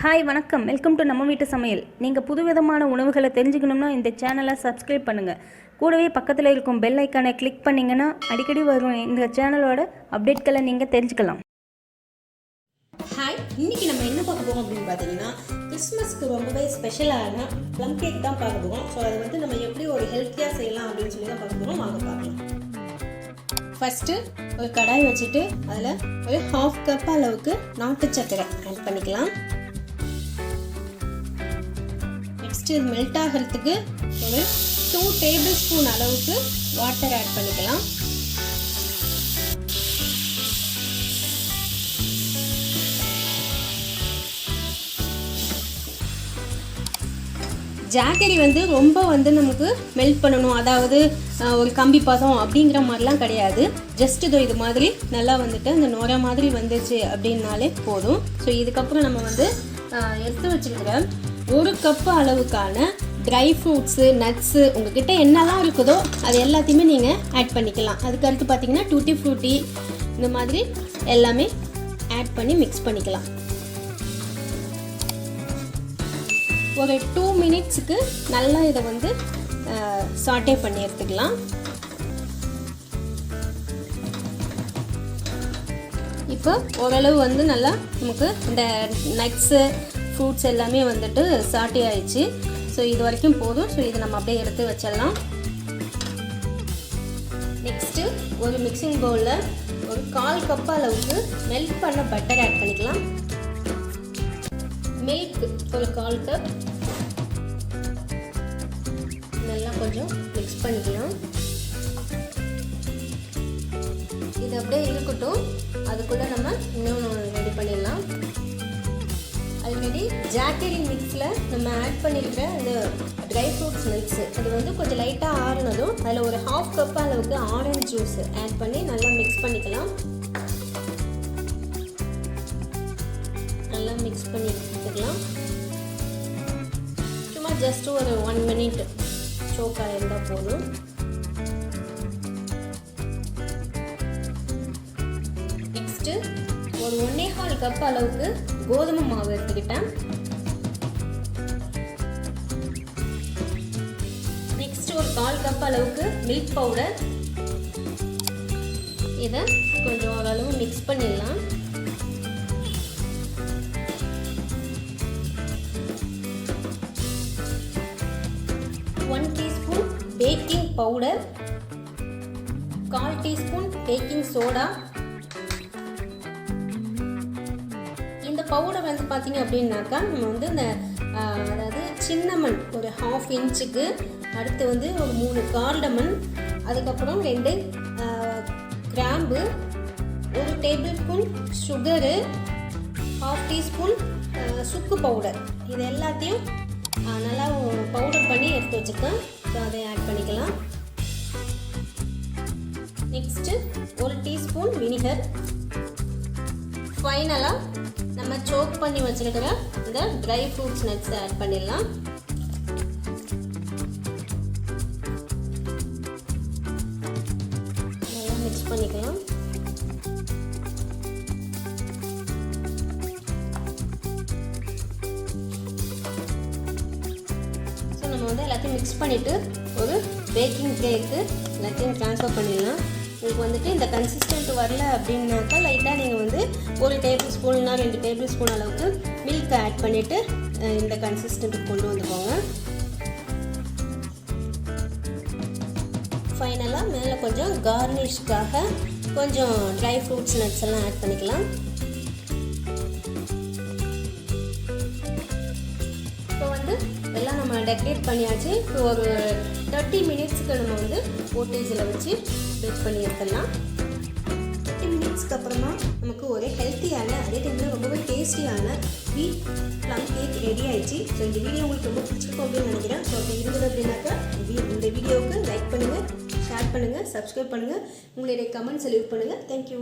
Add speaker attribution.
Speaker 1: Hi வணக்கம், welcome to நம்ம வீட்டு சமையல். நீங்கள் புதுவிதமான உணவுகளை தெரிஞ்சுக்கணும்னா இந்த சேனலை சப்ஸ்கிரைப் பண்ணுங்கள். கூடவே பக்கத்தில் இருக்கும் பெல் ஐக்கானை கிளிக் பண்ணிங்கன்னா அடிக்கடி வரும் இந்த சேனலோட அப்டேட்களை நீங்கள் தெரிஞ்சுக்கலாம்.
Speaker 2: ஹாய், இன்றைக்கி நம்ம என்ன பார்க்க போகிறோம் அப்படின்னு பார்த்தீங்கன்னா, கிறிஸ்மஸ்க்கு ரொம்பவே ஸ்பெஷலான ப்ளம் கேக் தான் பார்க்க போகிறோம். ஸோ அதை வந்து நம்ம எப்படி ஒரு ஹெல்த்தியாக செய்யலாம் அப்படின்னு சொல்லி தான் பார்க்க போகிறோம். வாங்க பார்க்கலாம். ஃபஸ்ட்டு ஒரு கடாய் வச்சுட்டு அதில் ஒரு 1/2 கப் அளவுக்கு நாட்டு சர்க்கரை ஆட் பண்ணிக்கலாம். நெக்ஸ்ட்டு மெல்ட் ஆகிறதுக்கு ஒரு 2 டேபிள் ஸ்பூன் அளவுக்கு வாட்டர் ஆட் பண்ணிக்கலாம். ஜாகரி வந்து ரொம்ப நமக்கு மெல்ட் பண்ணணும், அதாவது ஒரு கம்பி பதம் அப்படிங்கிற மாதிரிலாம் கிடையாது. ஜஸ்ட் இது மாதிரி நல்லா அந்த நுரை மாதிரி வந்துச்சு அப்படின்னாலே போதும். ஸோ இதுக்கப்புறம் நம்ம எடுத்து வச்சுருக்கிற 1 கப்பு அளவுக்கான ட்ரை ஃப்ரூட்ஸு, நட்ஸு, உங்கள்கிட்ட என்னெல்லாம் இருக்குதோ அது எல்லாத்தையுமே நீங்கள் ஆட் பண்ணிக்கலாம். அதுக்கடுத்து பார்த்திங்கன்னா டூட்டி ஃப்ரூட்டி இந்த மாதிரி எல்லாமே ஆட் பண்ணி மிக்ஸ் பண்ணிக்கலாம். ஒரு 2 மினிட்ஸுக்கு நல்லா இதை சாட்டே பண்ணி எடுத்துக்கலாம். இப்போ ஓரளவு நல்லா நமக்கு இந்த நட்ஸு, ஃப்ரூட்ஸ் எல்லாமே சாட்டே ஆயிடுச்சு. ஸோ இது வரைக்கும் போதும். ஸோ இதை நம்ம அப்படியே எடுத்து வச்சிடலாம். நெக்ஸ்ட்டு ஒரு மிக்சிங் பவுலில் ஒரு 1/4 கப் அளவுக்கு மெல்ட் பண்ண பட்டர் ஆட் பண்ணிக்கலாம். மில்க் ஒரு 1/4 கப் நல்லா கொஞ்சம் மிக்ஸ் பண்ணிக்கலாம். இது அப்படியே இருக்கட்டும். அதுக்குள்ளே நம்ம இன்னும் ரெடி பண்ணிடலாம். ஆல்ரெடி ஜாகரி மிக்ஸில் நம்ம ஆட் பண்ணியிருக்கிற இந்த ட்ரை ஃப்ரூட்ஸ் நட்ஸு அது கொஞ்சம் லைட்டாக ஆறுனதும் அதில் ஒரு 1/2 கப் அளவுக்கு ஆரஞ்சு ஜூஸ் ஆட் பண்ணி நல்லா மிக்ஸ் பண்ணிக்கலாம். நல்லா மிக்ஸ் பண்ணி எடுத்துக்கலாம். சும்மா ஜஸ்ட் ஒரு 1 மினிட் சோக்காக இருந்தால் போதும். நெக்ஸ்ட்டு ஒரு 1.25 கப் அளவுக்கு கோதுமை மாவு எடுத்துக்கிட்டேன். நெக்ஸ்ட் ஒரு 1/4 கப் அளவுக்கு மில்க் பவுடர். இதை கொஞ்சம் ஓரளவு மிக்ஸ் பண்ணிடலாம். One teaspoon baking powder, 1/4 teaspoon baking soda. இந்த பவுடர் பார்த்தீங்க அப்படின்னாக்கா நம்ம இந்த அதாவது சின்னமன் ஒரு 1/2 இன்ச்சுக்கு, அடுத்து ஒரு 3 கார்டமன், அதுக்கப்புறம் 2 கிராம்பு, 1 டேபிள் ஸ்பூன் சுகரு, 1/2 டீஸ்பூன் சுக்கு பவுடர். இது எல்லாத்தையும் நல்லா பவுடர் பண்ணி எடுத்து வச்சுருக்கேன். ஸோ அதை ஆட் பண்ணிக்கலாம். Next 1 teaspoon vinegar. ஃபைனலாக நம்ம சோக் பண்ணி வச்சுருக்கிற இந்த ட்ரை ஃப்ரூட்ஸ் நட்ஸை ஆட் பண்ணிடலாம். நல்லா மிக்ஸ் பண்ணிக்கலாம். ஸோ நம்ம எல்லாத்தையும் மிக்ஸ் பண்ணிவிட்டு ஒரு பேக்கிங் ட்ரேக்கு எல்லாத்தையும் ட்ரான்ஸ்ஃபர் பண்ணிடலாம். உங்களுக்கு இந்த கன்சிஸ்டன்ட் வரல அப்படின்னாக்கா லைட்டாக நீங்கள் 1 டேபிள் ஸ்பூன் இல்லைனா 2 டேபிள் ஸ்பூன் அளவுக்கு மில்க் ஆட் பண்ணிவிட்டு இந்த கன்சிஸ்டன்ட்டுக்கு கொண்டு வந்துக்கோங்க. ஃபைனலாக மேலே கொஞ்சம் கார்னிஷ்காக கொஞ்சம் ட்ரை ஃப்ரூட்ஸ் நட்ஸ் எல்லாம் ஆட் பண்ணிக்கலாம். இப்போ எல்லாம் நம்ம டெக்கரேட் பண்ணியாச்சு. இப்போ ஒரு 30 மினிட்ஸுக்கு நம்ம ஓட்டேஜில் வச்சு பேக் பண்ணி எடுத்துடலாம். 30 மினிட்ஸ்க்கு அப்புறமா நமக்கு ஒரு ஹெல்த்தியான, அதே டைமில் ரொம்பவே டேஸ்டியான வீட் ப்ளம் கேக் ரெடி ஆயிடுச்சு. ஸோ இந்த வீடியோ உங்களுக்கு ரொம்ப பிடிச்சிருக்கும் அப்படின்னு நினைக்கிறேன். ஸோ அப்படி இருந்தது அப்படின்னாக்கா இந்த வீடியோவுக்கு லைக் பண்ணுங்கள், ஷேர் பண்ணுங்கள், சப்ஸ்கிரைப் பண்ணுங்கள், உங்களுடைய கமெண்ட்ஸ் லீவ் பண்ணுங்கள். தேங்க்யூ.